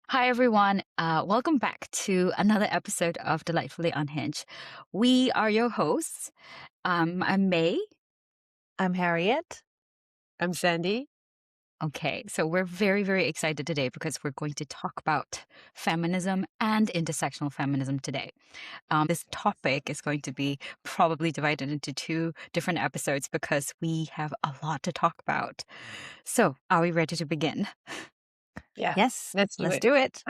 Hi, everyone. Welcome back to another episode of Delightfully Unhinged. We are your hosts. I'm May. I'm Harriet. I'm Sandy. Okay, so we're very, very excited today because we're going to talk about feminism and intersectional feminism today. This topic is going to be probably divided into two different episodes because we have a lot to talk about. So, are we ready to begin? Yeah, Yes, let's do let's it. do it.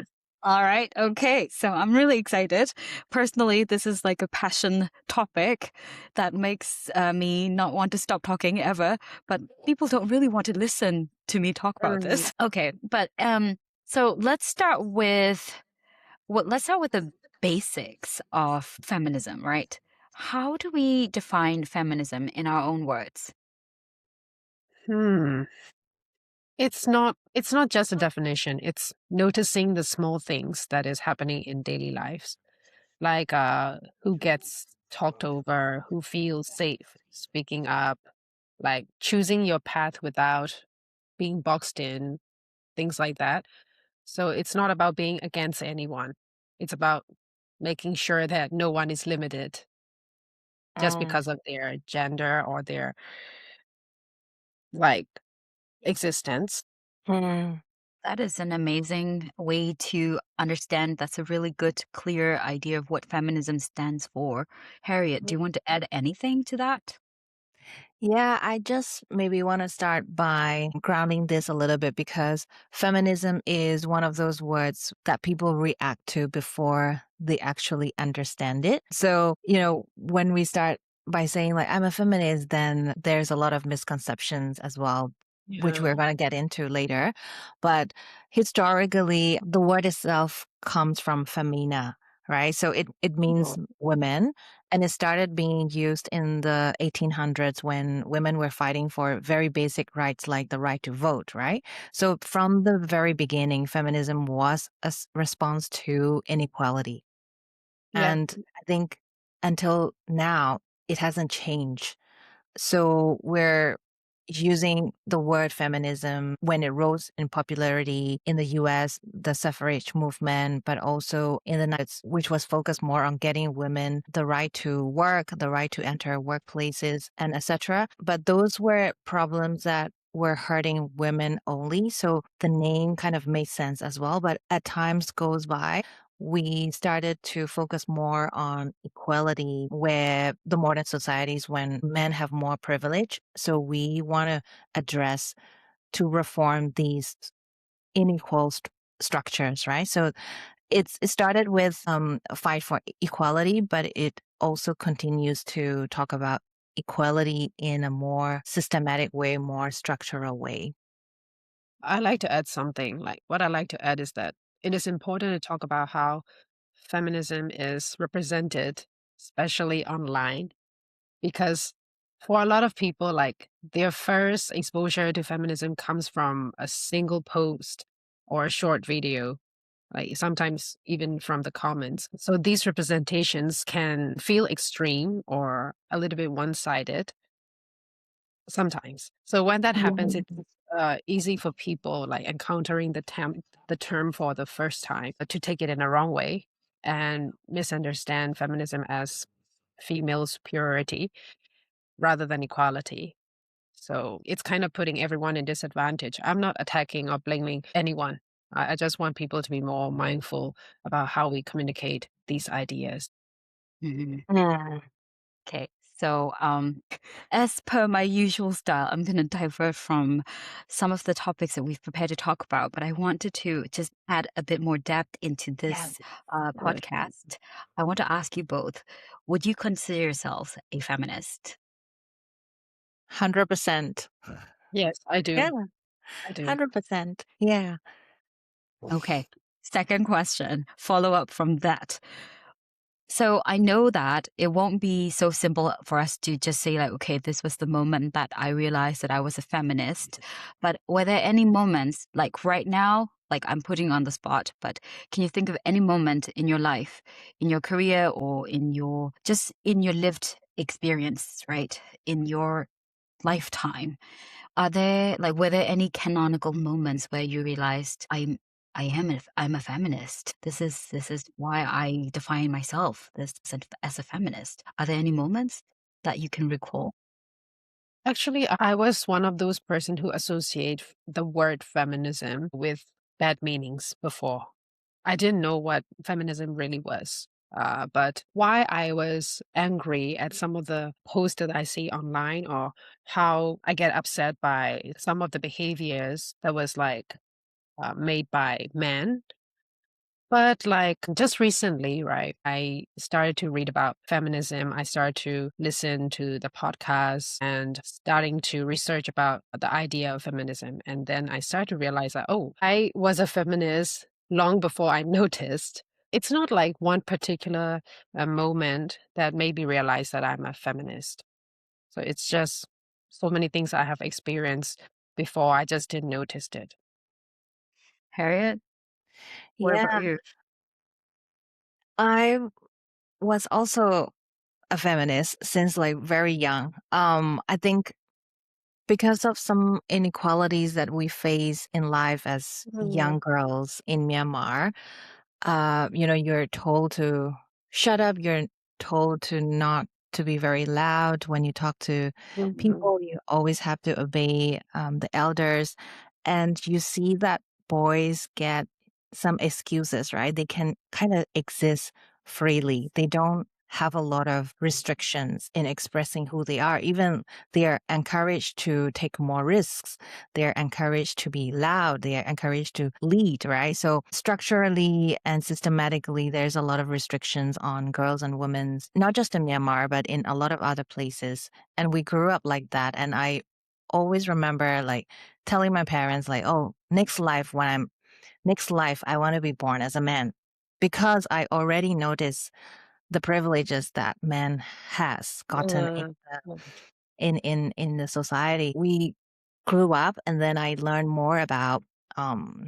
All right. Okay. So I'm really excited. Personally, this is like a passion topic that makes me not want to stop talking ever. But people don't really want to listen to me talk about this. Okay. But so let's start with the basics of feminism, right? How do we define feminism in our own words? Hmm. It's not just a definition. It's noticing the small things that is happening in daily lives. Like who gets talked over, who feels safe speaking up, like choosing your path without being boxed in, things like that. So it's not about being against anyone. It's about making sure that no one is limited just Mm. because of their gender or their like existence. Mm. That is an amazing way to understand. That's a really good, clear idea of what feminism stands for. Harriet, do you want to add anything to that? Yeah, I just maybe want to start by grounding this a little bit because feminism is one of those words that people react to before they actually understand it. So, when we start by saying like, I'm a feminist, then there's a lot of misconceptions as well, which Yeah. we're going to get into later. But historically, the word itself comes from femina, right? So it means Oh, women. And it started being used in the 1800s when women were fighting for very basic rights like the right to vote, right? So from the very beginning, feminism was a response to inequality. yeah. And I think until now, it hasn't changed. So we're using the word feminism when it rose in popularity in the US, the suffrage movement, but also in the United States, which was focused more on getting women the right to work, the right to enter workplaces, and etc. But those were problems that were hurting women only. So the name kind of made sense as well. But as times goes by, we started to focus more on equality where the modern societies when men have more privilege. So we want to address to reform these unequal structures, right? So it started with a fight for equality, but it also continues to talk about equality in a more systematic way, more structural way. I like to add something. Like what I like to add is that it is important to talk about how feminism is represented, especially online, because for a lot of people, like their first exposure to feminism comes from a single post or a short video, like sometimes even from the comments. So these representations can feel extreme or a little bit one-sided sometimes. So when that happens, it's easy for people like encountering the term for the first time to take it in a wrong way and misunderstand feminism as female superiority rather than equality. So it's kind of putting everyone in disadvantage. I'm not attacking or blaming anyone. I just want people to be more mindful about how we communicate these ideas. Mhm. Mm. Okay. So, as per my usual style, I'm going to divert from some of the topics that we've prepared to talk about, but I wanted to just add a bit more depth into Yeah, this Right. podcast. I want to ask you both, would you consider yourselves a feminist? 100%. Yes, I Yeah, do. I do. 100%. Yeah. Okay. Second question, follow up from that. So I know that it won't be so simple for us to just say like, okay, this was the moment that I realized that I was a feminist. But were there any moments like right now, like I'm putting on the spot, but can you think of any moment in your life, in your career or in your, just in your lived experience, right? In your lifetime, were there any canonical moments where you realized I'm a feminist. This is why I define myself as a feminist. Are there any moments that you can recall? Actually, I was one of those person who associate the word feminism with bad meanings before. I didn't know what feminism really was. But why I was angry at some of the posts that I see online, or how I get upset by some of the behaviors that was like made by men. But like just recently, right, I started to read about feminism. I started to listen to the podcasts and starting to research about the idea of feminism. And then I started to realize that, oh, I was a feminist long before I noticed. It's not like one particular moment that made me realize that I'm a feminist. So it's just so many things I have experienced before. I just didn't notice it. Harriet, what about Yeah, you? I was also a feminist since like very young. I think because of some inequalities that we face in life as young Mm, girls in Myanmar, you're told to shut up. You're told to not to be very loud when you talk to mhm, people. You always have to obey the elders, and you see that boys get some excuses, right? They can kind of exist freely. They don't have a lot of restrictions in expressing who they are. Even they are encouraged to take more risks. They're encouraged to be loud. They are encouraged to lead, right? So structurally and systematically, there's a lot of restrictions on girls and women's, not just in Myanmar, but in a lot of other places. And we grew up like that. And I always remember like telling my parents like, oh, next life, I want to be born as a man because I already noticed the privileges that man has gotten mm, in the society. We grew up, and then I learned more about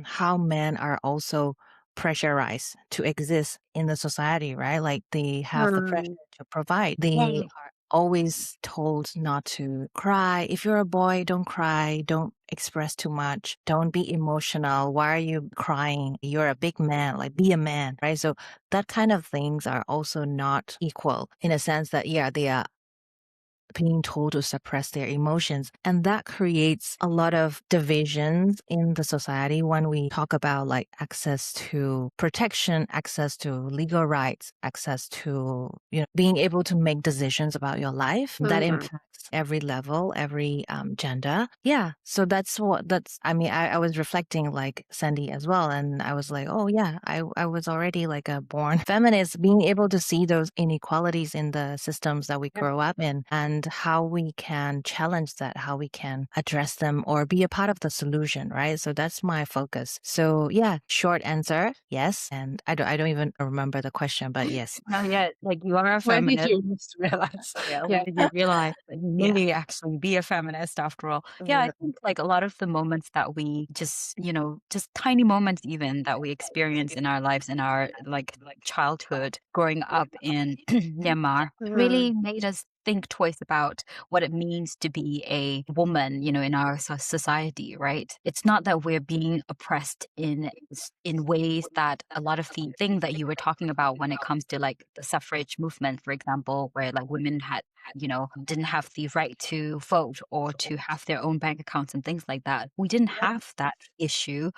how men are also pressurized to exist in the society, right? Like they have the pressure mm, to provide. They yeah. are always told not to cry. If you're a boy, don't cry. Don't express too much. Don't be emotional. Why are you crying? You're a big man. Like be a man, right? So that kind of things are also not equal in a sense that, yeah, they are being told to suppress their emotions. And that creates a lot of divisions in the society when we talk about like access to protection, access to legal rights, access to, being able to make decisions about your life that Mhm. impacts every level, every gender. Yeah. So I mean, I was reflecting like Sandy as well. And I was like, oh yeah, I was already like a born feminist, being able to see those inequalities in the systems that we Yeah. grow up in and how we can challenge that, how we can address them or be a part of the solution, right? So that's my focus. So yeah, short answer, yes. And I don't even remember the question, but yes. No, yeah, like you are a When did feminist. you just realize? Yeah, Yeah. when did you realize that you Yeah. may actually be a feminist after all? Yeah, I Uh, think like a lot of the moments that we just, just tiny moments even that we experience in our lives, in our like childhood, growing up in Myanmar, really mm, made us think twice about what it means to be a woman, in our society, right? It's not that we're being oppressed in ways that a lot of the thing that you were talking about when it comes to like the suffrage movement, for example, where like women had didn't have the right to vote or to have their own bank accounts and things like that. We didn't have that issue,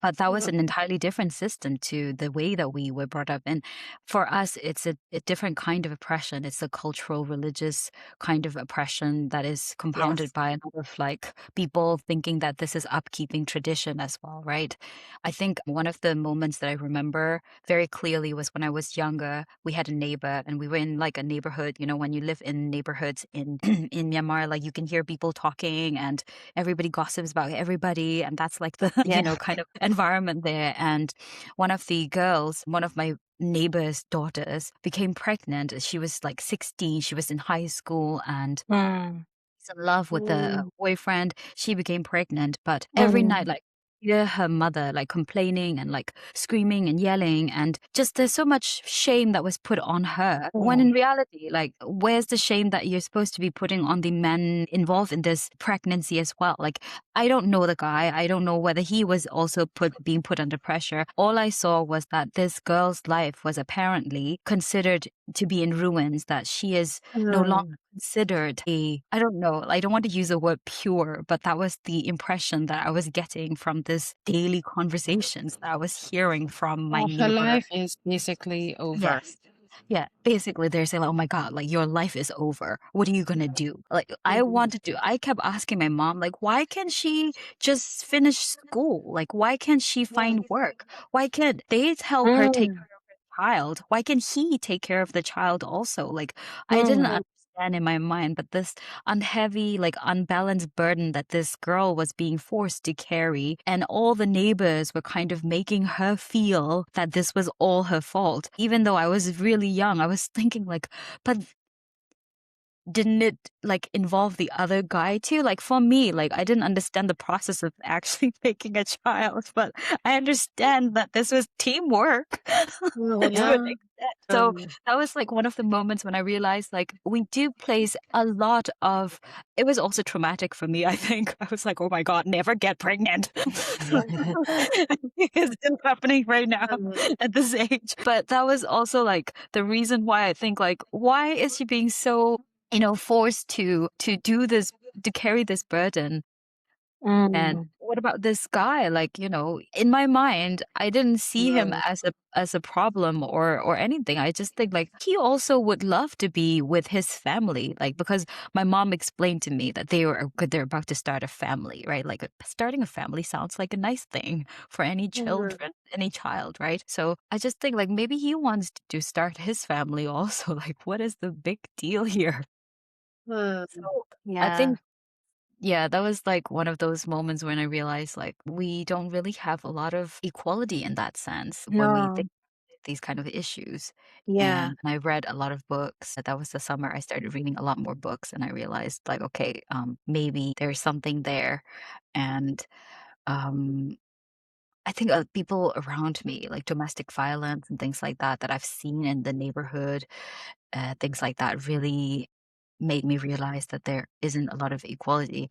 but that was mm, an entirely different system to the way that we were brought up in. For us, it's a different kind of oppression. It's a cultural, religious kind of oppression that is compounded Yes. by a lot of like people thinking that this is upkeeping tradition as well, right? I think one of the moments that I remember very clearly was when I was younger. We had a neighbor and we were in like a neighborhood, when you live in neighborhoods in in Myanmar, like you can hear people talking and everybody gossips about everybody. And that's like the, Yeah. kind of environment there. And one of the girls, one of my neighbor's daughters became pregnant. She was like 16. She was in high school and Mm, was in love with a mm, boyfriend. She became pregnant, but every night, mm, like hear her mother like complaining and like screaming and yelling, and just there's so much shame that was put on her, when in reality, like, where's the shame that you're supposed to be putting on the men involved in this pregnancy as well? Like, I don't know the guy, I don't know whether he was also being put under pressure. All I saw was that this girl's life was apparently considered to be in ruins, that she is no longer Mm. considered a, I don't know, I don't want to use the word pure, but that was the impression that I was getting from this daily conversations that I was hearing from my Oh, her neighbor. life is basically over. Yes. Yeah, basically they're saying like, "Oh my God, like your life is over. What are you gonna do?" Like Mhm. I kept asking my mom, like, why can't she just finish school? Like, why can't she find work? Why can't they help her take Mm. care of her child? Why can't he take care of the child also? Like, I didn't Mm. understand in my mind, but this unheavy, like unbalanced burden that this girl was being forced to carry, and all the neighbors were kind of making her feel that this was all her fault. Even though I was really young, I was thinking like, but didn't it like involve the other guy too? Like for me, like I didn't understand the process of actually making a child, but I understand that this was teamwork Oh, to an yeah. extent. So Um, that was like one of the moments when I realized like we do place a lot of, it was also traumatic for me, I think. I was like, oh my God, never get pregnant. It's still happening right now at this age. But that was also like the reason why I think like, why is she being so, forced to do this, to carry this burden? And mm. what about this guy? Like, in my mind, I didn't see him Mm. as a problem or anything. I just think like he also would love to be with his family. Like because my mom explained to me that they're about to start a family, right? Like starting a family sounds like a nice thing for any Mm. children, any child, right? So I just think like maybe he wants to start his family also. Like what is the big deal here? Mm. So I Yeah. think, yeah, that was like one of those moments when I realized like we don't really have a lot of equality in that sense when we No. think these kind of issues. Yeah. And I read a lot of books. That was the summer I started reading a lot more books, and I realized like, okay, maybe there's something there. And um, I think people around me, like domestic violence and things like that, that I've seen in the neighborhood, things like that really made me realize that there isn't a lot of equality.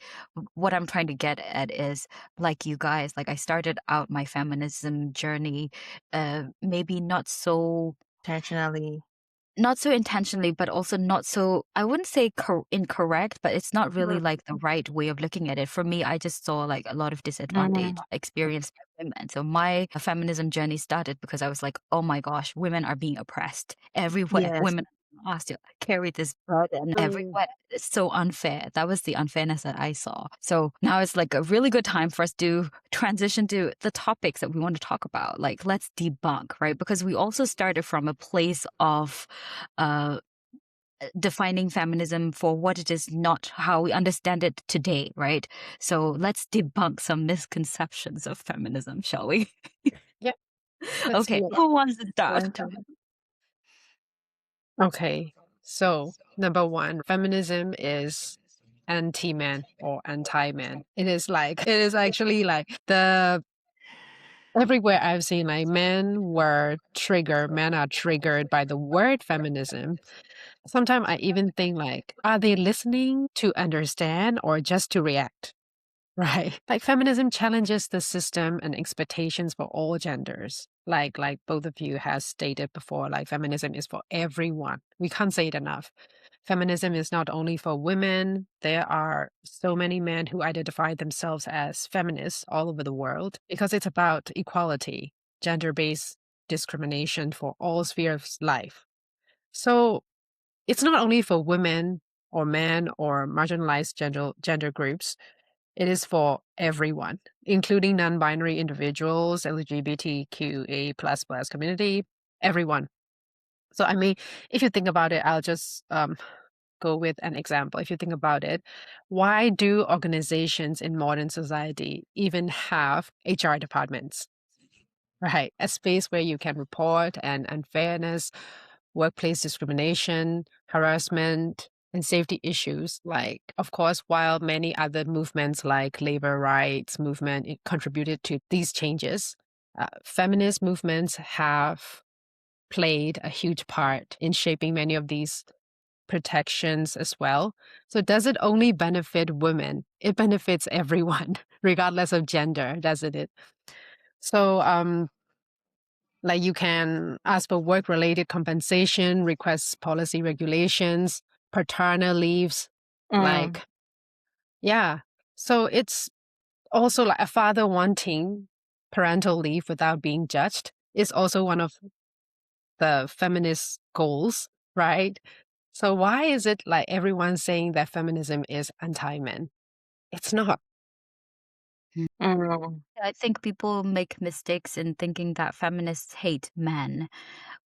What I'm trying to get at is, like you guys, like I started out my feminism journey, maybe Intentionally. not so intentionally, but also not so, I wouldn't say incorrect, but it's not really Mm. like the right way of looking at it. For me, I just saw like a lot of disadvantage Mm. experienced by women. So my feminism journey started because I was like, oh my gosh, women are being oppressed everywhere. Yes. Women are asked to carry this burden Mm. everywhere. It's so unfair. That was the unfairness that I saw. So now it's like a really good time for us to transition to the topics that we want to talk about. Like, let's debunk, right? Because we also started from a place of uh, defining feminism for what it is, not how we understand it today, right? So let's debunk some misconceptions of feminism, shall we? Yeah, let's Okay, do it. who wants to Go start? into it. Okay. So, number one, feminism is anti-man or anti-man. It is actually like everywhere I've seen like men are triggered by the word feminism. Sometimes I even think like, are they listening to understand or just to react? Right. Like feminism challenges the system and expectations for all genders. Like both of you has stated before, like feminism is for everyone. We can't say it enough. Feminism is not only for women. There are so many men who identify themselves as feminists all over the world because it's about equality, gender-based discrimination for all spheres of life. So it's not only for women or men or marginalized gender groups. It is for everyone, including non-binary individuals, LGBTQA plus community, everyone. So I mean, if you think about it, I'll just go with an example. If you think about it, why do organizations in modern society even have HR departments? Right, a space where you can report and unfairness, workplace discrimination, harassment, and safety issues. Like, of course, while many other movements like labor rights movement contributed to these changes, feminist movements have played a huge part in shaping many of these protections as well. So does it only benefit women? It benefits everyone, regardless of gender, doesn't it? So like you can ask for work-related compensation, request policy regulations, paternal leaves, Mm, like yeah. So it's also like a father wanting parental leave without being judged is also one of the feminist goals, right? So why is it like everyone saying that feminism is anti-men? It's not. mm, I think people make mistakes in thinking that feminists hate men.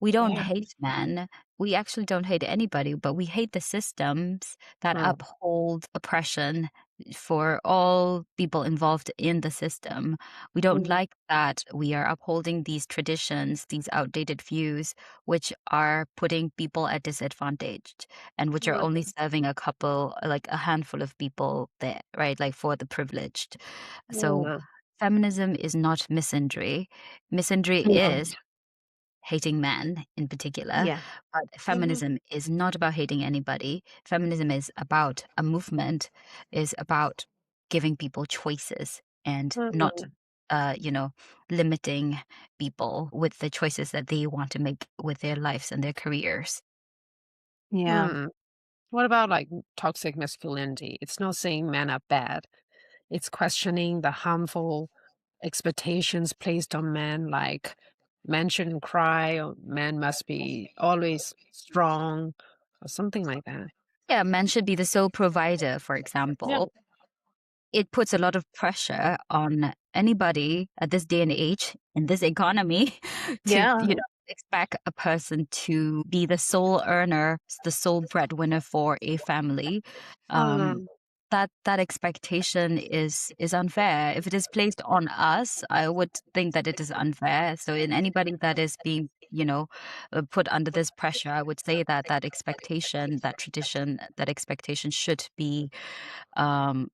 We don't Yeah. hate men. We actually don't hate anybody, but we hate the systems that Mm, uphold oppression for all people involved in the system. We don't mm, like that we are upholding these traditions, these outdated views, which are putting people at disadvantage and which are only mm, serving a couple, like a handful of people there, right? Like for the privileged. So mm, feminism is not misandry. Misandry mm, is hating men in particular, yeah, but mhm, feminism is not about hating anybody. Feminism is about a movement, is about giving people choices and not, mm, you know, limiting people with the choices that they want to make with their lives and their careers. yeah, mm. What about like toxic masculinity? It's not saying men are bad. It's questioning the harmful expectations placed on men, like men shouldn't cry, or men must be always strong, or something like that. Yeah, men should be the sole provider, for Yeah. example. It puts a lot of pressure on anybody at this day and age in this economy to, yeah, expect a person to be the sole earner, the sole breadwinner for a family. Um, Mm, that expectation is unfair. If it is placed on us, I would think that it is unfair. So in anybody that is being, put under this pressure, I would say that that expectation, that tradition, that expectation um,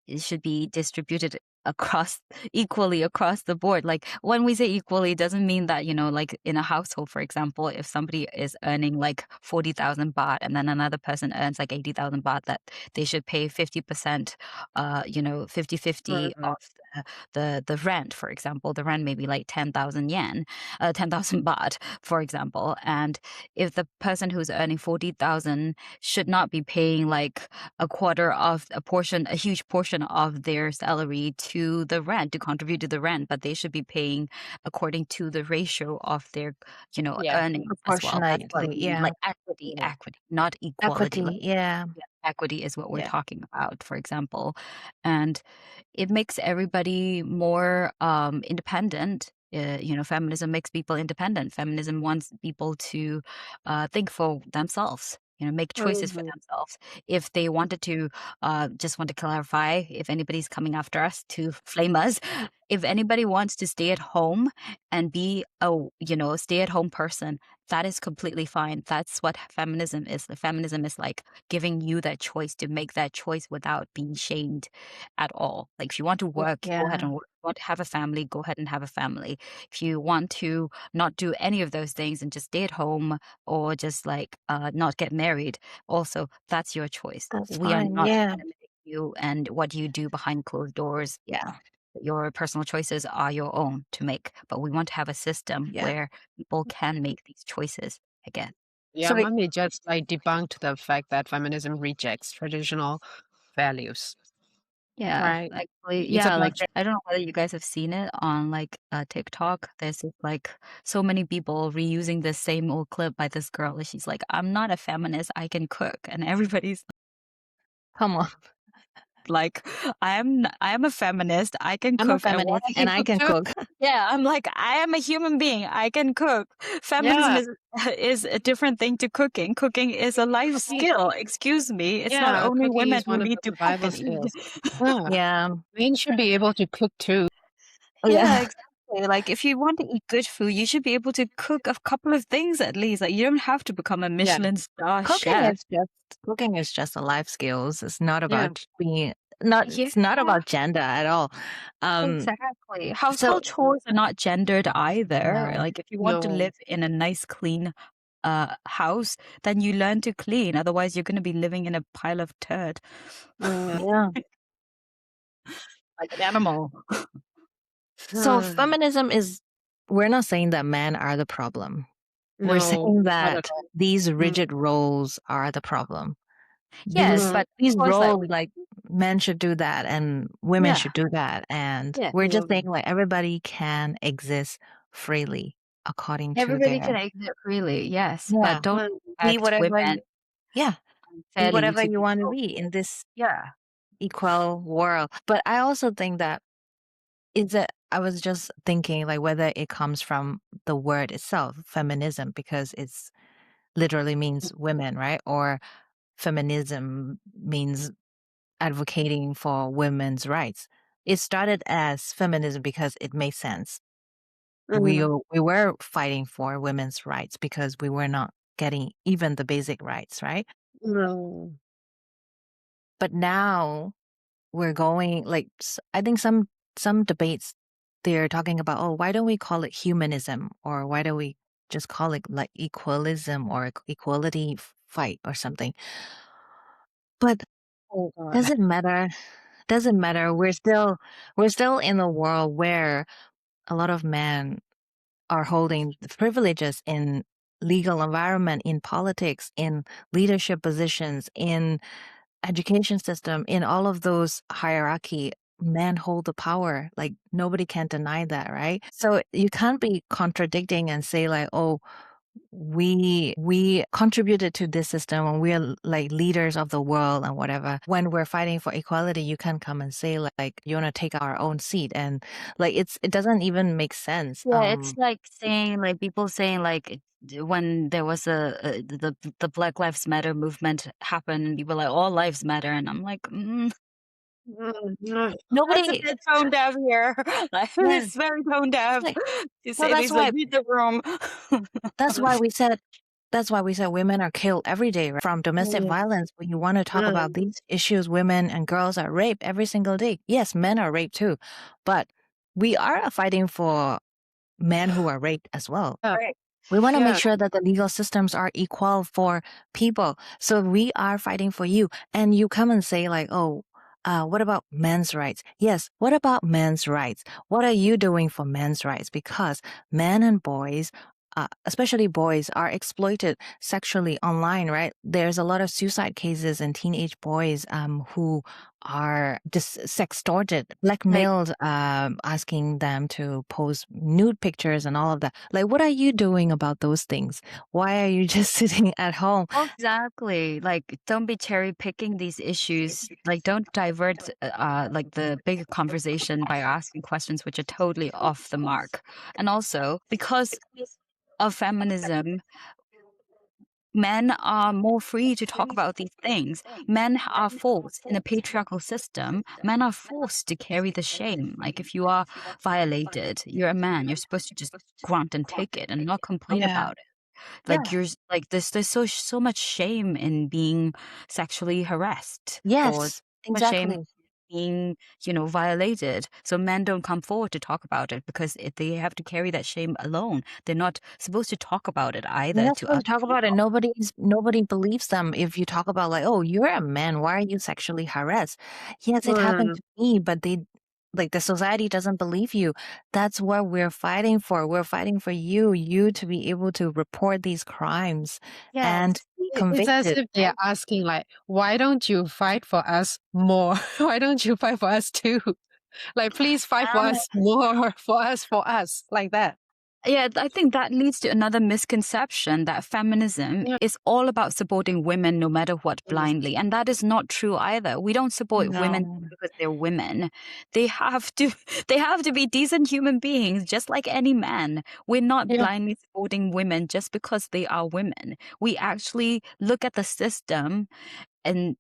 it should be distributed across equally across the board. Like when we say equally, it doesn't mean that, like in a household, for example, if somebody is earning like 40,000 baht and then another person earns like 80,000 baht, that they should pay 50%, 50/50 mm, of the rent, for example. The rent may be like 10,000 yen, 10,000 baht, for example. And if the person who's earning 40,000 should not be paying like a quarter of a huge portion of their salary to the rent, to contribute to the rent, but they should be paying according to the ratio of their, yeah. earnings as well. That's what proportionately, we mean, yeah, like equity, Yeah. equity, not equality. Like equity, yeah, yeah, equity is what we're Yeah. talking about, for example. And it makes everybody more independent. Feminism makes people independent. Feminism wants people to think for themselves, make choices for Mhm. themselves. If they wanted to, just want to clarify, if anybody's coming after us to flame us, if anybody wants to stay at home and be a, stay at home person, that is completely fine. That's what feminism is. Feminism is like giving you that choice to make that choice without being shamed at all. Like if you want to work, go ahead yeah, and work. If you want to have a family, go ahead and have a family. If you want to not do any of those things and just stay at home or just like not get married, also that's your choice. that's We are fine, not yeah, limiting you and what you do behind closed doors. Yeah. Your personal choices are your own to make, but we want to have a system yeah. where people can make these choices again. Yeah, So, let me just like debunk the fact that feminism rejects traditional values, Yeah, right? actually, It's yeah, about like I don't know whether you guys have seen it on like TikTok. There's like so many people reusing the same old clip by this girl. And she's like, "I'm not a feminist. I can cook," and everybody's come on, like, I am a feminist. I can I'm a cook, and what feminist I and can I cook can too. cook. Yeah, I'm like, I am a human being. I can cook. Feminism yeah, is a different thing to cooking. Cooking is a life cooking, skill. Excuse me. It's not yeah, only cooking women is who one of need the to cook survival and eat. skills. Yeah, Yeah, men should be able to cook too. oh, Yeah, yeah, exactly. Exactly. Like, if you want to eat good food, you should be able to cook a couple of things at least. Like, you don't have to become a Yeah. Michelin star Cooking chef. is just cooking is just a life skills. It's not Yeah. about being not Yeah, it's not about gender at all. Um exactly. so Household chores are not gendered either. no. Like, if you want to No. live in a nice, clean house, then you learn to clean. Otherwise, you're going to be living in a pile of turd Uh, Yeah. like an animal. So feminism is we're not saying that men are the problem. We're no, saying not at that all. these Mm, rigid roles are the problem. Yes, These mm, but these of course, like, roles like men should do that and women yeah, should do that and yeah. we're just saying mm, like everybody can exist freely according to Everybody their can exit freely, yes, but yeah, don't mm, be expect whatever women yeah, be unfairly whatever to you be want to told. be in this Yeah. equal world. But I also think that is it I was just thinking like whether it comes from the word itself, feminism, because it's literally means women, right? Or feminism means advocating for women's rights. It started as feminism because it made sense. mm, We were fighting for women's rights because we were not getting even the basic rights, right? no. But now we're going like I think some debates they're talking about, oh, why don't we call it humanism or why don't we just call it like equalism or equality fight or something? But Oh God. doesn't matter. Doesn't matter. We're still in a world where a lot of men are holding the privileges in legal environment, in politics, in leadership positions, in education system, in all of those hierarchy, men hold the power. Like nobody can deny that, right? So you can't be contradicting and say like, oh, we contributed to this system and we're like leaders of the world and whatever. When we're fighting for equality, you can come and say like you want to take our own seat and like it doesn't even make sense. Yeah, it's like saying, like, people saying, like, when there was the Black Lives Matter movement happened, and people were like, all lives matter, and I'm like, that's a Nobody bit tone deaf here. Like, yeah, it's very tone it's deaf like to well say this, like, read the room. that's why we said that's why we said women are killed every day, right? From domestic Mm, violence. When you want to talk about mm, these issues, women and girls are raped every single day. Yes, men are raped too, but we are fighting for men who are raped as well. yeah, Right. We want to make yeah, sure that the legal systems are equal for people. So we are fighting for you. And you come and say like, oh, what about men's rights? Yes, what about men's rights? What are you doing for men's rights? Because men and boys, especially boys, are exploited sexually online, right? There's a lot of suicide cases and teenage boys who are just sextorted, Like, blackmailed, asking them to post nude pictures and all of that. Like, what are you doing about those things? Why are you just sitting at home? exactly. Like, don't be cherry picking these issues. Like, don't divert like the bigger conversation by asking questions which are totally off the mark. And also, because of feminism, men are more free to talk about these things. Men are forced in a patriarchal system. Men are forced to carry the shame. Like, if you are violated, you're a man. You're supposed to just grunt and take it and not complain Yeah. about it. Like, Yeah. like there's so much shame in being sexually harassed, or Yes, so much shame exactly. being, violated. So men don't come forward to talk about it because they have to carry that shame alone. They're not supposed to talk about it They're either not to supposed other to talk about it. people. Nobody believes them if you talk about like, oh, you're a man. Why are you sexually harassed? Yes, it happened mm, to me, but they like the society doesn't believe you. That's what we're fighting for. We're fighting for you to be able to report these crimes Yes. and It's as convicted. if they're asking like, why don't you fight for us more? Why don't you fight for us too? Like, please fight for Um, us more, for us, like that. Yeah, I think that leads to another misconception that feminism Yeah. is all about supporting women no matter what blindly. And that is not true either. We don't support women No. because they're women. They have to they have to be decent human beings just like any man. We're not Yeah. blindly supporting women just because they are women. We actually look at the system and,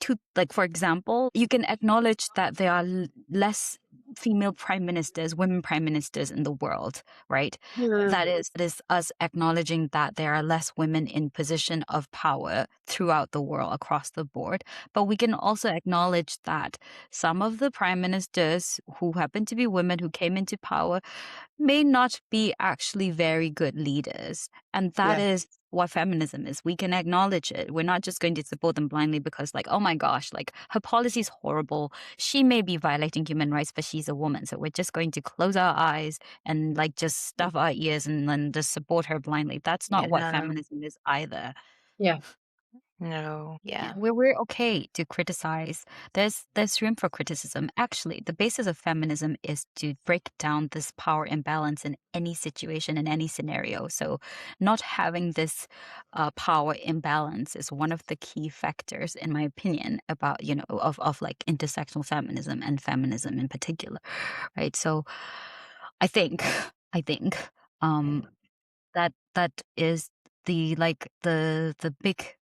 to, like, for example, you can acknowledge that there are less female prime ministers, women prime ministers in the world, right? Yeah. That is us acknowledging that there are less women in position of power throughout the world across the board. But we can also acknowledge that some of the prime ministers who happen to be women who came into power may not be actually very good leaders. And that Yeah. is what feminism is. We can acknowledge it. We're not just going to support them blindly because, like, oh my gosh, like her policy is horrible. She may be violating human rights, but she's a woman. So we're just going to close our eyes and like just stuff our ears and then just support her blindly. That's not what Yeah. feminism is either. Yeah. No. Yeah, Yeah. we're okay to criticize. There's room for criticism. Actually, the basis of feminism is to break down this power imbalance in any situation, in any scenario. So, not having this power imbalance is one of the key factors, in my opinion, about of like intersectional feminism and feminism in particular, right? So, I think I think um that is the big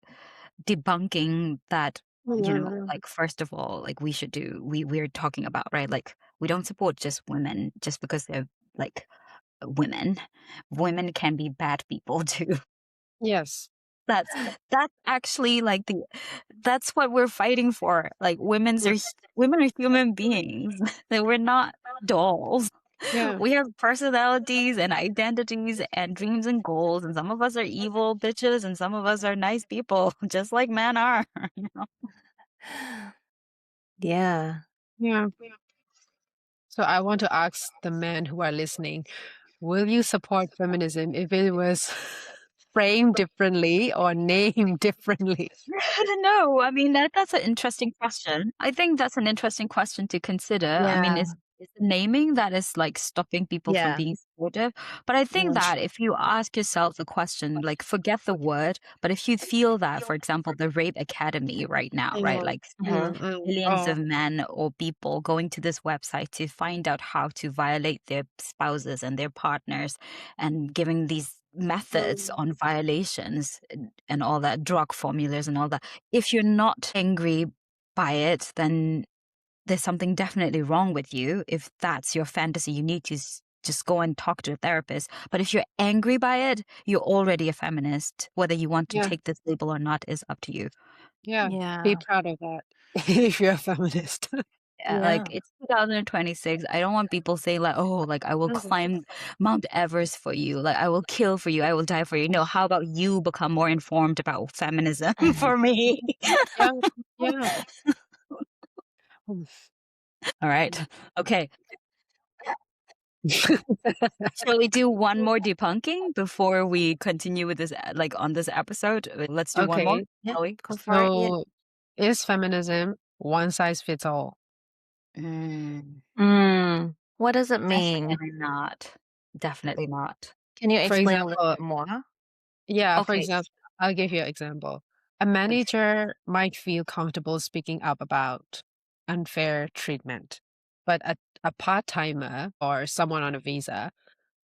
debunking that Yeah. like first of all like we're talking about, right? Like we don't support just women just because they're like women can be bad people too. Yes. that's that's actually like the that's what we're fighting for. Like women are human beings. That we're not dolls. Yeah. We have personalities and identities and dreams and goals, and some of us are evil bitches and some of us are nice people, just like men are. You know? Yeah. Yeah. So I want to ask the men who are listening, will you support feminism if it was framed differently or named differently? I don't know. I mean, that's an interesting question. I think that's an interesting question to consider. I mean, Yeah. is the naming that is like stopping people from Yeah. being supportive? But I think Mm. that if you ask yourself the question, like forget the word, but if you feel that, for example, the rape academy right now, right? Mm, Like Uh-huh. millions oh. of men or people going to this website to find out how to violate their spouses and their partners and giving these methods on violations and all that, drug formulas and all that. If you're not angry by it, then there's something definitely wrong with you. If that's your fantasy, you need to just go and talk to a therapist. But if you're angry by it, you're already a feminist. Whether you want to Yeah. take this label or not is up to you. Yeah. Be Yeah. proud of that if you're a feminist. Yeah, like Yeah. it's 2026. I don't want people saying like, "Oh, like I will climb Mount Everest for you. Like I will kill for you. I will die for you." No, how about you become more informed about feminism for me? Yeah. Yeah. Mm. All right. Okay. Shall we do one more debunking before we continue with this, like on this episode? Let's do one more, Okay. Yeah. shall we? Go for it. Yeah. So is feminism one size fits all? Mm, What does it mean? definitely not. Definitely not. Can you For explain a little example, bit more? yeah, for Okay. example, I'll give you an example. A Okay. manager might feel comfortable speaking up about unfair treatment, but a part-timer or someone on a visa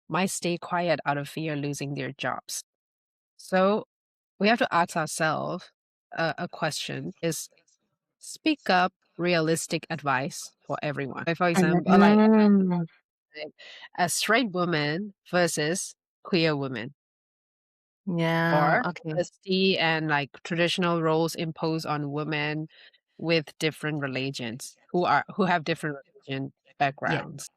might stay quiet out of fear losing their jobs. So we have to ask ourselves a question: is speak up realistic advice for everyone? Like, for example, Mm. like a straight woman versus queer woman, Yeah. or Okay. honesty and like traditional roles imposed on women with different religions who have different religion Yeah. backgrounds.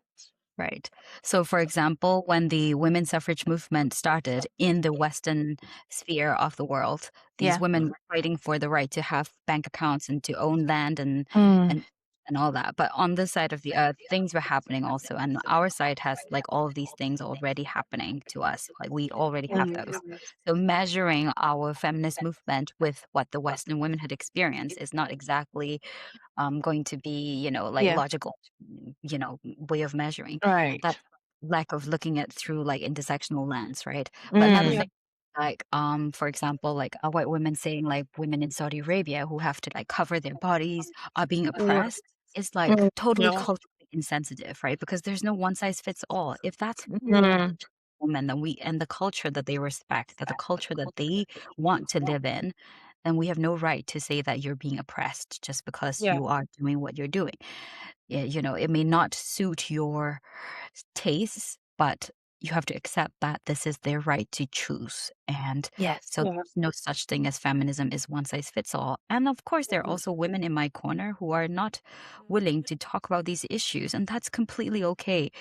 Right. So, for example, when the women's suffrage movement started in the Western sphere of the world, these Yeah. women were fighting for the right to have bank accounts and to own land Mm. and and all that. But on this side of the earth, things were happening also, and our side has like all of these things already happening to us. Like we already have those. So, measuring our feminist movement with what the Western women had experienced is not exactly going to be, like Yeah. logical, way of measuring. Right. That lack of looking at through like intersectional lens, right? But another Yeah. Mm. thing, like for example, like white women saying like women in Saudi Arabia who have to like cover their bodies are being Yeah. oppressed is like Mm. totally Yeah. culturally insensitive, right? Because there's no one size fits all. If that's Yeah. Mm. women, then we and the culture that they respect, that the culture that they want to live in, then we have no right to say that you're being oppressed just because Yeah. you are doing what you're doing. It may not suit your tastes, but you have to accept that this is their right to choose. And Yes. so Yeah. there's no such thing as feminism is one size fits all. And of course, there are Mhm. also women in my corner who are not willing to talk about these issues, and that's completely okay.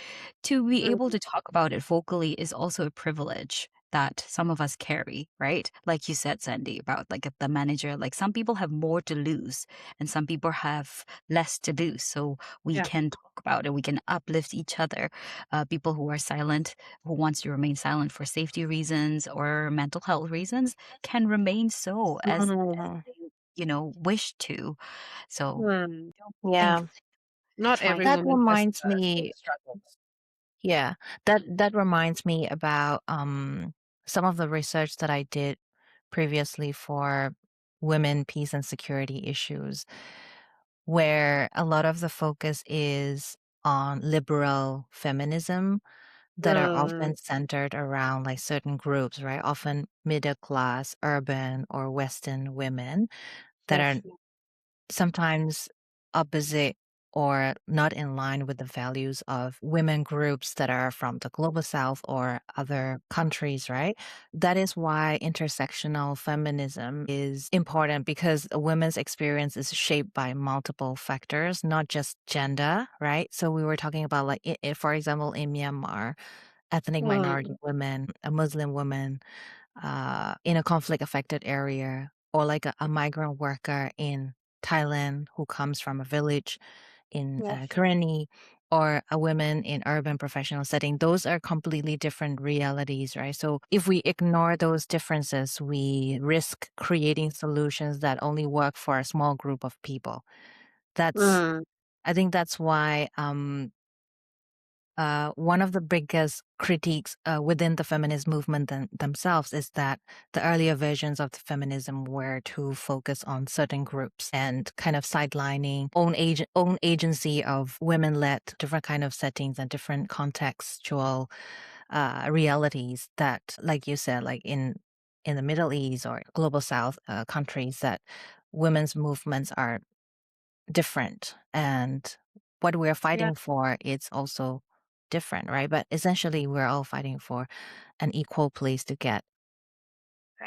To be able Mhm. to talk about it vocally is also a privilege that some of us carry, right? Like you said, Sandy, about like the manager, like some people have more to lose and some people have less to lose. So we Yeah. can talk about it. We can uplift each other. People who are silent, who wants to remain silent for safety reasons or mental health reasons, can remain so as Mhm. they, wish to. So Mm. I don't think Yeah. Not trying. every That woman has reminds the same me, struggles. yeah, that reminds me about some of the research that I did previously for women, peace, and security issues, where a lot of the focus is on liberal feminism that are Mm. often centered around like certain groups, right? Often middle class, urban, or Western women that are Yes. sometimes opposite or not in line with the values of women groups that are from the global south or other countries, right? That is why intersectional feminism is important because a women's experience is shaped by multiple factors, not just gender, right? So we were talking about like, for example, in Myanmar, ethnic minority Mm. women, a Muslim woman, in a conflict affected area, or like a migrant worker in Thailand who comes from a village in Yes. Karenni, or a woman in urban professional setting. Those are completely different realities, right? So if we ignore those differences, we risk creating solutions that only work for a small group of people. That's Mm. I think that's why one of the biggest critiques within the feminist movement themselves is that the earlier versions of the feminism were to focus on certain groups and kind of sidelining own agency of women-led different kind of settings and different contextual realities that, like you said, like in the Middle East or global South countries, that women's movements are different and what we're Yeah. fighting for is also different, right? But essentially we're all fighting for an equal place to get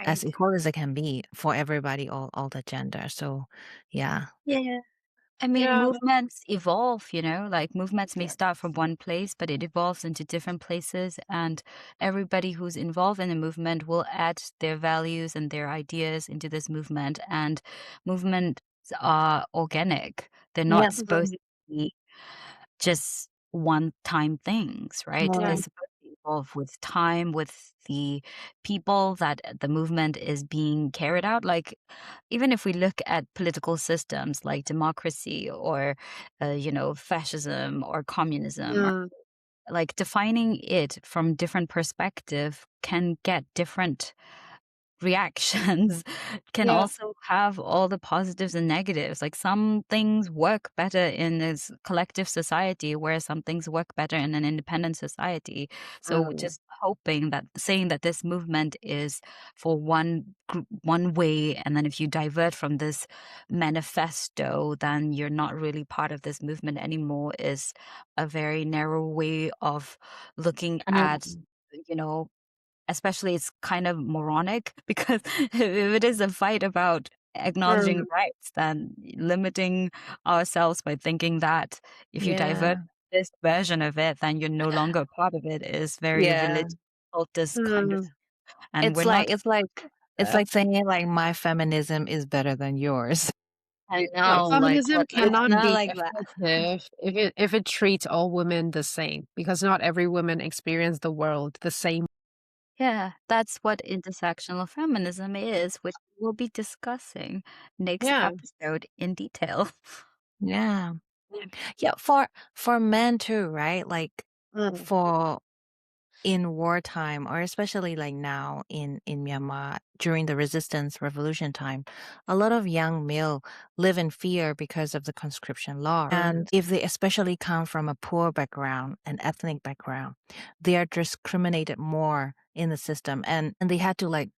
as Right. equal as it can be for everybody, all the gender. So yeah. Yeah. I mean, Yeah. movements evolve, like movements may Yeah. start from one place, but it evolves into different places. And everybody who's involved in a movement will add their values and their ideas into this movement. And movements are organic, they're not Yeah. Mhm. supposed to be just one-time things, right? Yeah. They're Mm, supposed to evolve with time, with the people that the movement is being carried out. Like, even if we look at political systems like democracy or, fascism or communism, Mm. like defining it from different perspective can get different reactions. Can Yeah. also have all the positives and negatives. Like some things work better in this collective society, whereas some things work better in an independent society. So Mm. just hoping that saying that this movement is for one way, and then if you divert from this manifesto, then you're not really part of this movement anymore is a very narrow way of looking at, mm, you know, especially it's kind of moronic because if it is a fight about acknowledging Mm. rights, then limiting ourselves by thinking that if you divert yeah. this version of it, then you're no longer a part of it is very Yeah. religious, cultist kind of, Mm. and we're It's not like it's like it's Uh, like saying like my feminism is better than yours. I yeah, know, like feminism what It's cannot not be like that. effective if it treats all women the same, because not every woman experience the world the same. yeah, that's what intersectional feminism is, which we'll be discussing next Yeah. episode in detail. Yeah. Yeah. Yeah, for men too, right? Like Mm. for in wartime or especially like now in Myanmar during the resistance revolution time, a lot of young male live in fear because of the conscription law. Mm. And if they especially come from a poor background, an ethnic background, they are discriminated more in the system and they had to like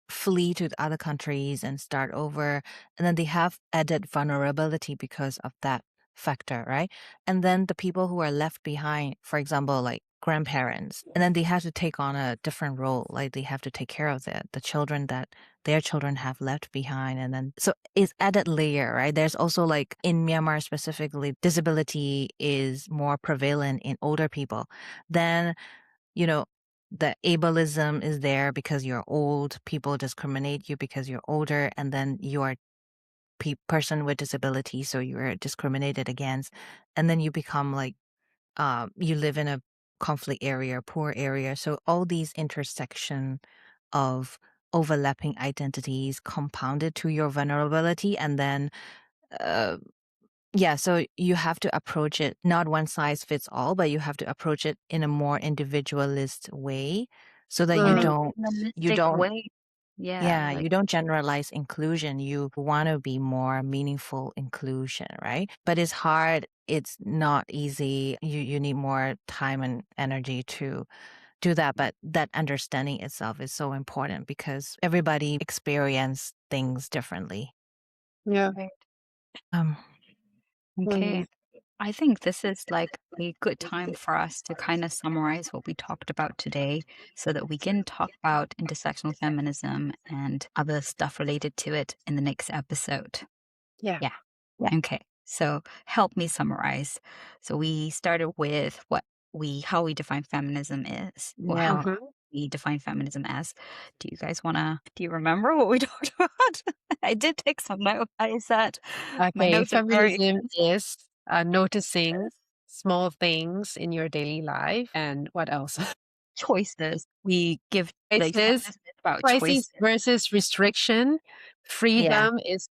flee to other countries and start over, and then they have added vulnerability because of that factor, right? And then the people who are left behind, for example, like grandparents, and then they have to take on a different role, like they have to take care of the children that their children have left behind. And then so it's added layer, right? There's also, like, in Myanmar specifically, disability is more prevalent in older people. Then, you know, the ableism is there because you're old. People discriminate you because you're older, and then you are person with disability, so you're discriminated against. And then you become like, you live in a conflict area, poor area. So all these intersection of overlapping identities compounded to your vulnerability, and then uh, yeah, so you have to approach it not one size fits all, but you have to approach it in a more individualist way so that In Mm, a you minimalistic don't way. Yeah, yeah, like you don't generalize inclusion. You want to be more meaningful inclusion, right? But it's hard. It's not easy. You need more time and energy to do that. But that understanding itself is so important because everybody experience things differently. yeah. right. Um, Okay. Mm, I think this is like a good time for us to kind of summarize what we talked about today so that we can talk about intersectional feminism and other stuff related to it in the next episode. yeah. Yeah. Okay. So help me summarize. So we started with how we define feminism is, or yeah. how Mhm. we define feminism as. Do you remember what we talked about? I did take some notes. I said my Okay, notes are very feminism is noticing small things in your daily life. And what else? choices. We give like Choices, feminism is about choices choices. versus restriction. Yeah. Freedom is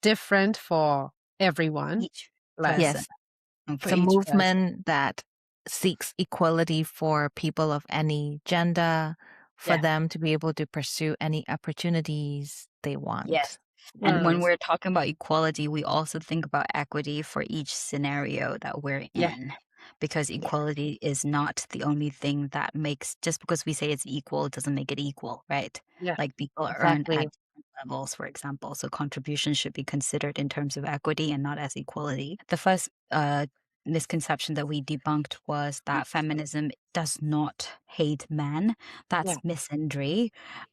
different for everyone. Each Like person Yes. for It's a each person. movement that seeks equality for people of any gender, for Yeah. them to be able to pursue any opportunities they Yes. want. And when mm, we're talking about equality, we also think about equity for each scenario that we're yeah, in. Because Yeah. equality is not the only thing that makes, just because we say it's equal doesn't make it equal, right? yeah. Like people earn at Exactly. different levels, for example. So contribution should be considered in terms of equity and not as equality. The first misconception that we debunked was that feminism does not hate men. Yeah. That's misandry.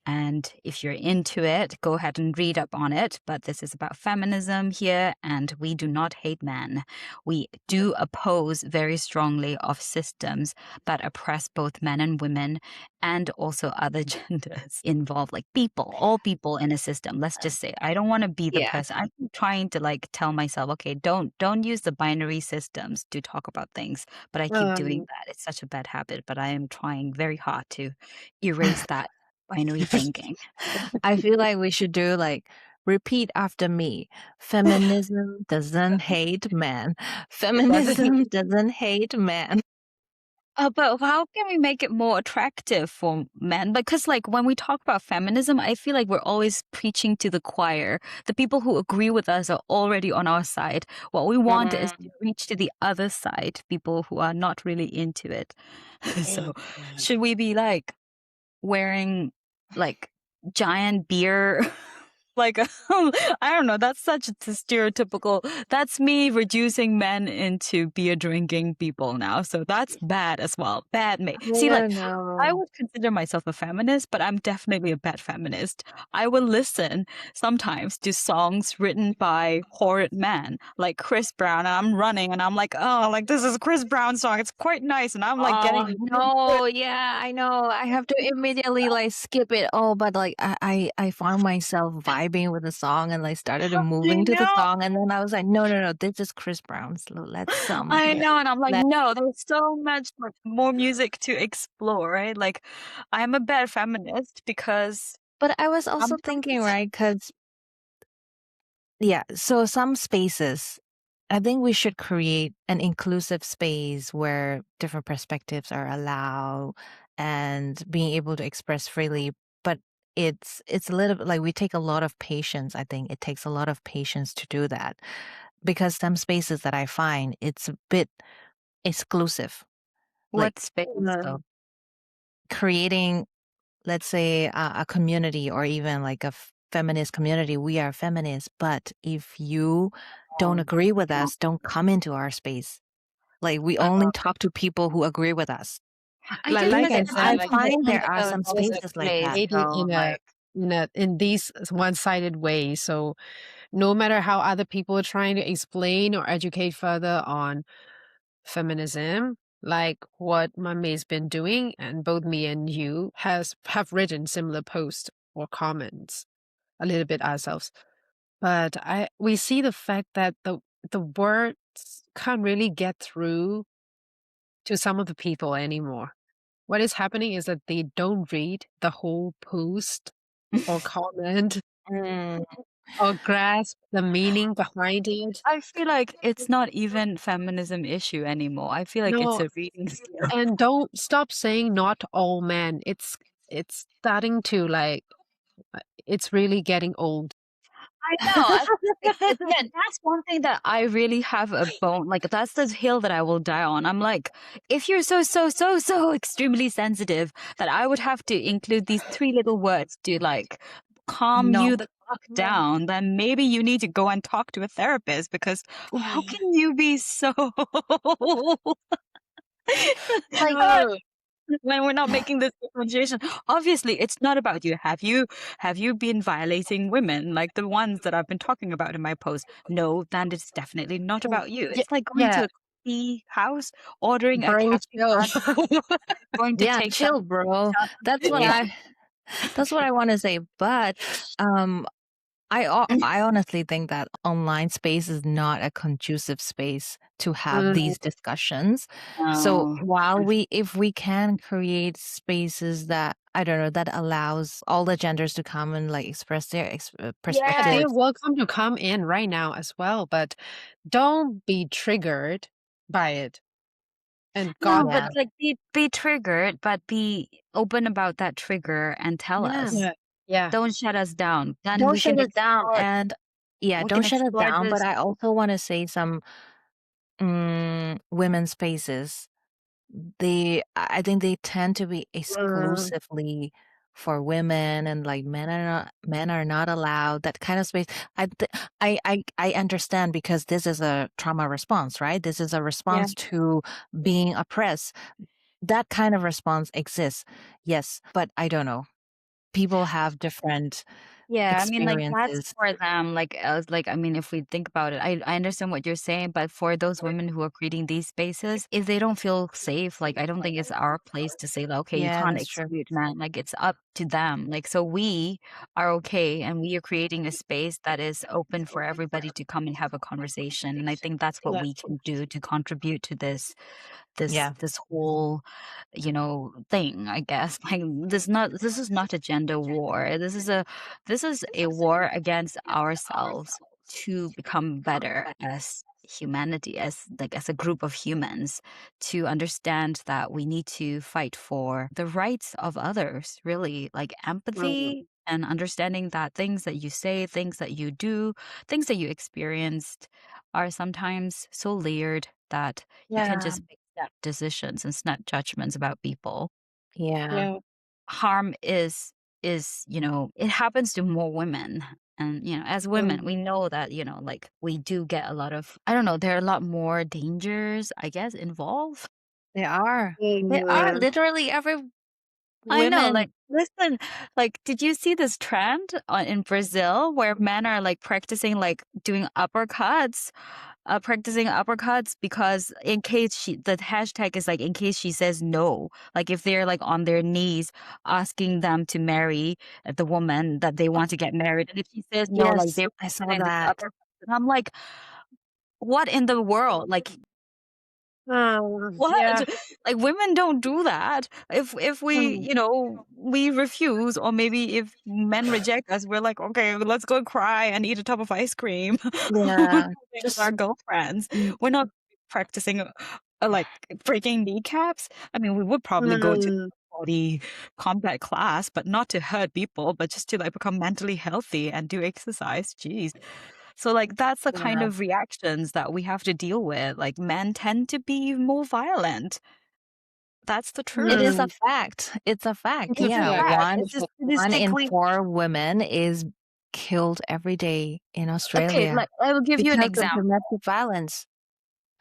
And if you're into it, go ahead and read up on it. But this is about feminism here, and we do not hate men. We do oppose very strongly of systems that oppress both men and women and also other genders involved, like people, all people in a system. Let's just say I don't want to be the Yeah. person. I'm trying to like tell myself, okay, don't use the binary systems to talk about things, but I keep doing Um, that. It's such a bad habit, but I am trying very hard to erase that binary thinking. I feel like we should do like repeat after me. Feminism doesn't hate men. it doesn't. Feminism doesn't hate men. But how can we make it more attractive for men? Because, like, when we talk about feminism, I feel like we're always preaching to the choir. The people who agree with us are already on our side. What we want is to reach to the other side, people who are not really into it. So, should we be like wearing like giant beer? Like, I don't know. That's such a stereotypical. That's me reducing men into beer drinking people now. So that's bad as well. Bad me. I See, like, don't I know. would consider myself a feminist, but I'm definitely a bad feminist. I will listen sometimes to songs written by horrid men, like Chris Brown, and I'm running and I'm like, oh, like this is a Chris Brown song. It's quite nice. And I'm like Oh getting really good. no, yeah, I know. I have to immediately like skip it. Oh, but like I found myself vibing with the song and like started I moving to the know. song, and then I was like, no, this is Chris Brown. So let's I know, and I'm like, let no, there's so much like, more music to explore, right? Like, I'm a bad feminist because but I was also thinking, sometimes right, because yeah, so some spaces, I think we should create an inclusive space where different perspectives are allowed and being able to express freely. But it's a little bit like we take a lot of patience. I think it takes a lot of patience to do that because some spaces that I find it's a bit exclusive, like what space uh, though? creating. let's say a community or even like a feminist community, we are feminists, but if you don't agree with us, don't come into our space. Like we Uh, only talk to people who agree with us. I just Like feel I like said, I like find in there like are a some toxic spaces like place, that. creating though. Like, in these one-sided ways. So no matter how other people are trying to explain or educate further on feminism, like what Mummy's been doing, and both me and you have written similar posts or comments a little bit ourselves. But we see the fact that the words can't really get through to some of the people anymore. What is happening is that they don't read the whole post or comment Mm, or grasp the meaning behind it. I feel like it's not even feminism issue anymore. I feel like it's No, a reading skill. and don't stop saying not all men. It's starting to like it's really getting old. I know. I feel like yeah, that's one thing that I really have a bone. Like that's the hill that I will die on. I'm like, if you're so extremely sensitive that I would have to include these three little words to like calm no. you the fuck down, then maybe you need to go and talk to a therapist because how can you be so like No. when we're not making this differentiation? Obviously it's not about you. Have you been violating women like the ones that I've been talking about in my post? No, then it's definitely not about you. Yeah, It's like going to yeah, a tea house, ordering a brain chill. cappuccino, going to Yeah, take some chill, bro. shots That's of what tea. Yeah. that's what I want to say. But um I honestly think that online space is not a conducive space to have Mm, these discussions. So No. while if we can create spaces that I don't know that allows all the genders to come and like express their yeah, they're perspectives. Yes. welcome to come in right now as well, but don't be triggered by it. And No, God, but Yeah, like be triggered, but be open about that trigger and tell yeah. us. yeah, yeah. Don't shut us down. Then Don't we shut can it down, explore and yeah, we don't can shut it explore down. But this. I also want to say some women's spaces. I think they tend to be Mm, exclusively for women, and like men are not allowed that kind of space. I understand because this is a trauma response, right? This is a yeah. response to being oppressed. That kind of response exists, yes, but I don't know. People have different Yeah, I mean, like that's experiences. for them. Like I mean, if we think about it, I understand what you're saying, but for those women who are creating these spaces, if they don't feel safe, like I don't think it's our place to say, like, okay, you Yeah, can't that's true. exclude men. Like it's up to them. Like so, we are okay, and we are creating a space that is open for everybody to come and have a conversation. And I think that's what Yeah. we can do to contribute to Yeah, this whole thing, I guess. Like this is not a gender war. This is a war against ourselves to become better as humanity, as a group of humans, to understand that we need to fight for the rights of others, really, like Mm, empathy and understanding that things that you say, things that you do, things that you experienced are sometimes so layered that you can yeah, just make snap decisions and snap judgments about people. yeah, yeah. Harm is it happens to more women. And, as women, Mm, we know that, like we do get a lot of, I don't know, there are a lot more dangers, I guess, involved. they are. They are mm, literally every I know, like, women. listen, like, did you see this trend in Brazil where men are like practicing uppercuts because in case the hashtag is like in case she says no, like if they're like on their knees asking them to marry the woman that they want to get married, and if she says no, like Yes, they're I saw practicing this that. uppercut. And I'm like, what in the world? Like, what? yeah. Like women don't do that. If we, Mm, we refuse, or maybe if men reject us, we're like, okay, let's go cry and eat a tub of ice cream Yeah, with our just girlfriends. mm, We're not practicing like breaking kneecaps. I mean, we would probably go to mm, body combat class, but not to hurt people, but just to like become mentally healthy and do exercise. Jeez. So like that's the kind yeah, of reactions that we have to deal with. Like men tend to be more violent. That's the It is truth. a fact. It's a fact. It's a Yeah, fact. one It's a one in Statistically, 4 women is killed every day in okay, Australia like I will give you an because of example. domestic violence.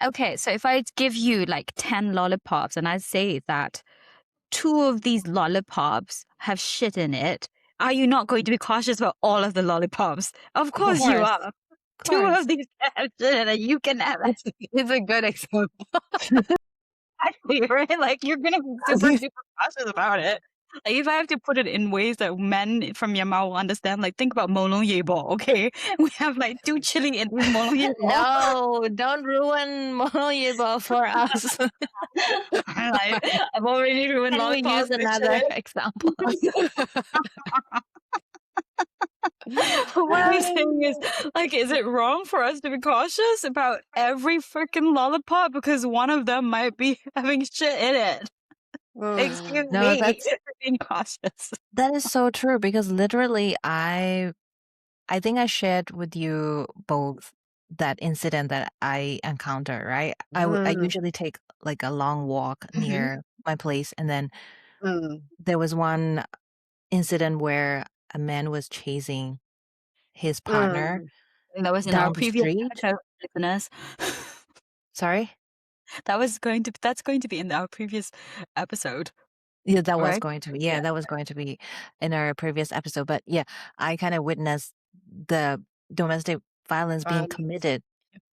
Okay, so if I give you like 10 lollipops and I say that 2 of these lollipops have shit in it, are you not going to be cautious about all of the lollipops? Of Of course you course. are. Of 2 course. of these have shit in it. You can have it. It's a good example. Exactly, right? Like you're gonna be super duper cautious about it. Like if I have to put it in ways that men from Myanmar will understand, like think about Molong Yebo, okay? We have like 2 chili in with Molong Yebo. No, don't ruin Monoyebo for us. Like, I've already ruined Can we use lollipops with another shit. example? What I'm saying is, like, is it wrong for us to be cautious about every freaking lollipop because one of them might be having shit in it? Excuse Mm. No, me for being cautious. that is so true because literally I think I shared with you both that incident that I encountered, right? I Mm. usually take like a long walk Mhm. near my place, and then Mm. there was one incident where a man was chasing his partner Mm. And that was in our down the previous street. episode, listeners. Sorry? That's going to be in our previous episode, Yeah, that was right? going to be. Yeah. Yeah, that was going to be in our previous episode. But yeah, I kind of witnessed the domestic violence being Violence. committed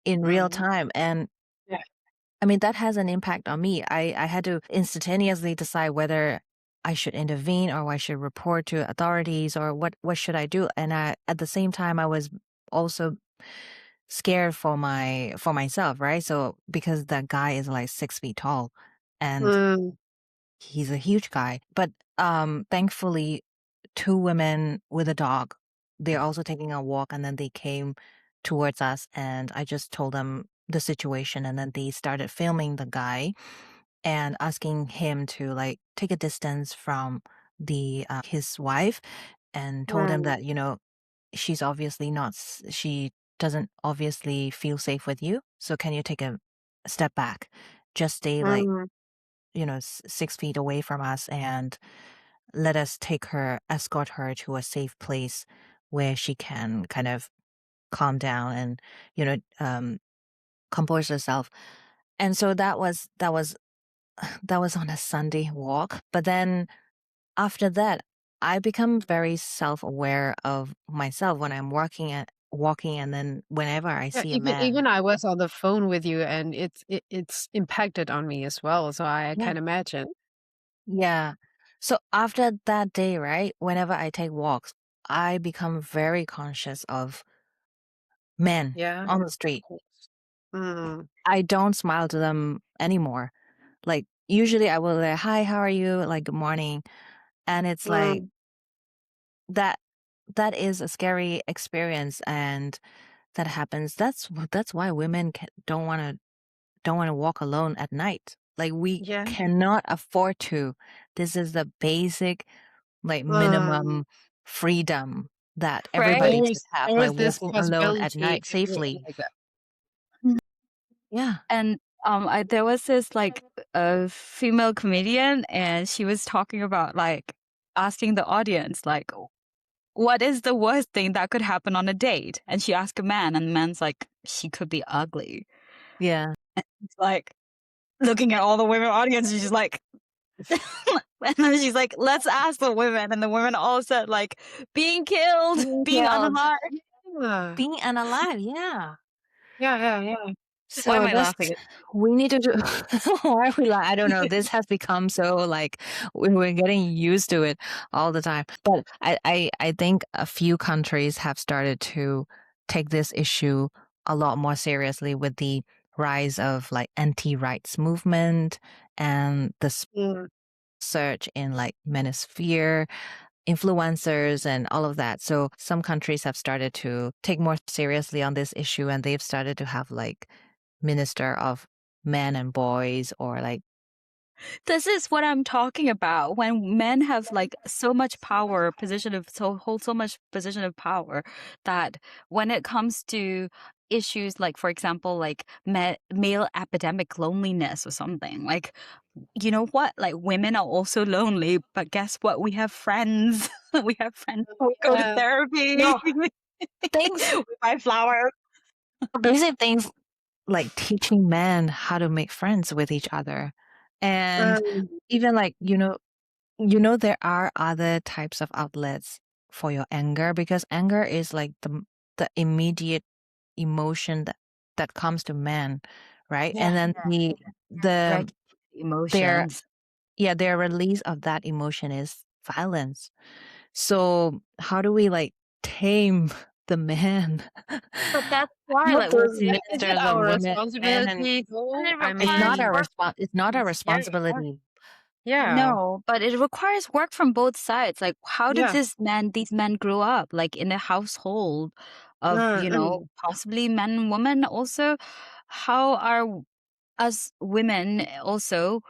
in real Mm. time. And Yeah. I mean, that has an impact on me. I had to instantaneously decide whether I should intervene or I should report to authorities or what should I do. And at the same time, I was also scared for myself, right? So because that guy is like 6 feet tall and Mm. he's a huge guy. But thankfully, 2 women with a dog, they're also taking a walk, and then they came towards us, and I just told them the situation, and then they started filming the guy and asking him to like take a distance from the his wife, and told him Mm. that she's obviously not she doesn't obviously feel safe with you, so can you take a step back, just stay like Mm. 6 feet away from us, and let us escort her to a safe place where she can kind of calm down and, you know, um, compose herself. And so that was on a Sunday walk. But then after that, I become very self-aware of myself when I'm walking, and then whenever I Yeah, see a even man. I was on the phone with you, and it's impacted on me as well, so I Yeah. can imagine. Yeah. So after that day, right, whenever I take walks, I become very conscious of men Yeah, on the of street. course. Mm. I don't smile to them anymore. Like usually I will say, "Hi, how are you?" Like, "Good morning." And it's like Mm. that that is a scary experience, and that happens. That's why women don't want to walk alone at night. Like we Yeah. cannot afford to. This is the basic, like, Mm. minimum freedom that everybody Right? should have, There like is this walking alone at possibility night if you're safely. like that. Yeah. And there was this like a female comedian, and she was talking about like asking the audience like, what is the worst thing that could happen on a date? And she asked a man, and the man's like, she could be ugly. Yeah. It's like looking at all the women audience, and she's like, and then she's like, let's ask the women, and the women all said like, being killed, Being being killed. unalive. Yeah. Being unalive, yeah. Yeah, yeah, yeah. Why am So I this laughing? we need to do why are we like, I don't know, this has become so like we're getting used to it all the time. But I think a few countries have started to take this issue a lot more seriously with the rise of like anti-rights movement and the Mm. surge in like manosphere influencers and all of that. So some countries have started to take more seriously on this issue, and they've started to have like minister of men and boys, or like This is what I'm talking about. When men have like so much power, hold so much position of power, that when it comes to issues like, for example, like male epidemic loneliness or something, like you know what? Like women are also lonely, but guess what? We have friends. We have friends. We go to Yeah. therapy. No. Things, We buy flowers. basic things like teaching men how to make friends with each other. And Um, even like, there are other types of outlets for your anger, because anger is like the immediate emotion that comes to men, right? Yeah, And then the regulate their emotions. their release of that emotion is violence. So how do we like tame the man? But that's why, Not like, those is it ministers our and women, men, and responsibility and though? it I it's not requires our mean, work. it's not our it's very hard. responsibility. Yeah. No, but it requires work from both sides. Like, how did Yeah. these men grow up? Like in a household of, Mm. possibly men and women also. How are us women also,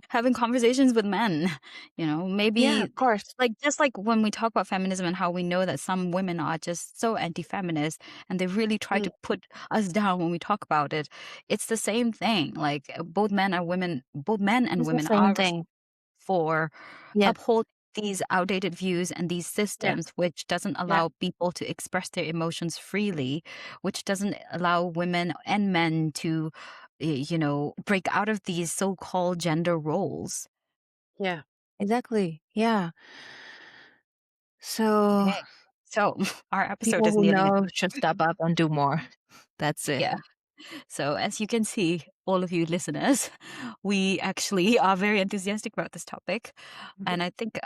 having conversations with men? Yeah, Maybe of course. like just like when we talk about feminism and how we know that some women are just so anti-feminist and they really try Mm. to put us down when we talk about it. It's the same thing. Like both men and It's the women same are thing. for Yeah, uphold these outdated views and these Yeah. systems which doesn't Yeah. allow people to express their emotions freely, which doesn't allow women and men to break out of these so-called gender roles. Yeah. exactly. Yeah. So Okay, so our episode people is who nearly know done. should step up and do more. That's it. Yeah. So as you can see, all of you listeners, we actually are very enthusiastic about this topic. And I think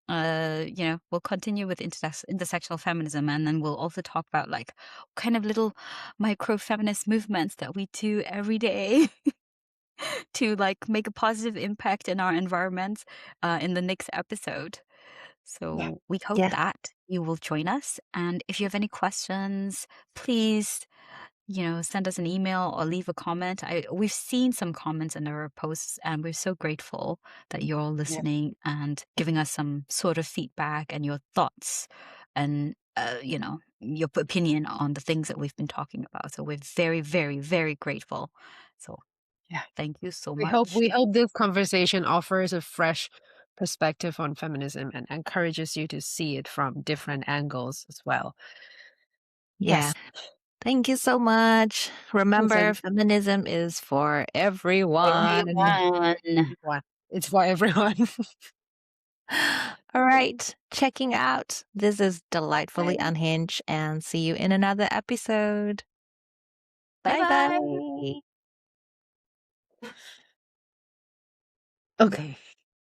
we'll continue with intersectional feminism, and then we'll also talk about like kind of little micro feminist movements that we do every day to like make a positive impact in our environments in the next episode. Yeah. So we hope Yeah. that you will join us. And if you have any questions, please send us an email or leave a comment. We've seen some comments in our posts, and we're so grateful that you're all Yeah. listening and giving us some sort of feedback and your thoughts and your opinion on the things that we've been talking about. So we're very, very, very grateful. So Yeah. thank you so We hope much. we hope this conversation offers a fresh perspective on feminism and encourages you to see it from different angles as well. Yeah. Yes. Thank you so much. Remember, Thank feminism is for everyone. everyone. It's for everyone. All right. Checking out. This is Delightfully Bye. Unhinged, and see you in another episode. Bye Bye bye. bye. Okay.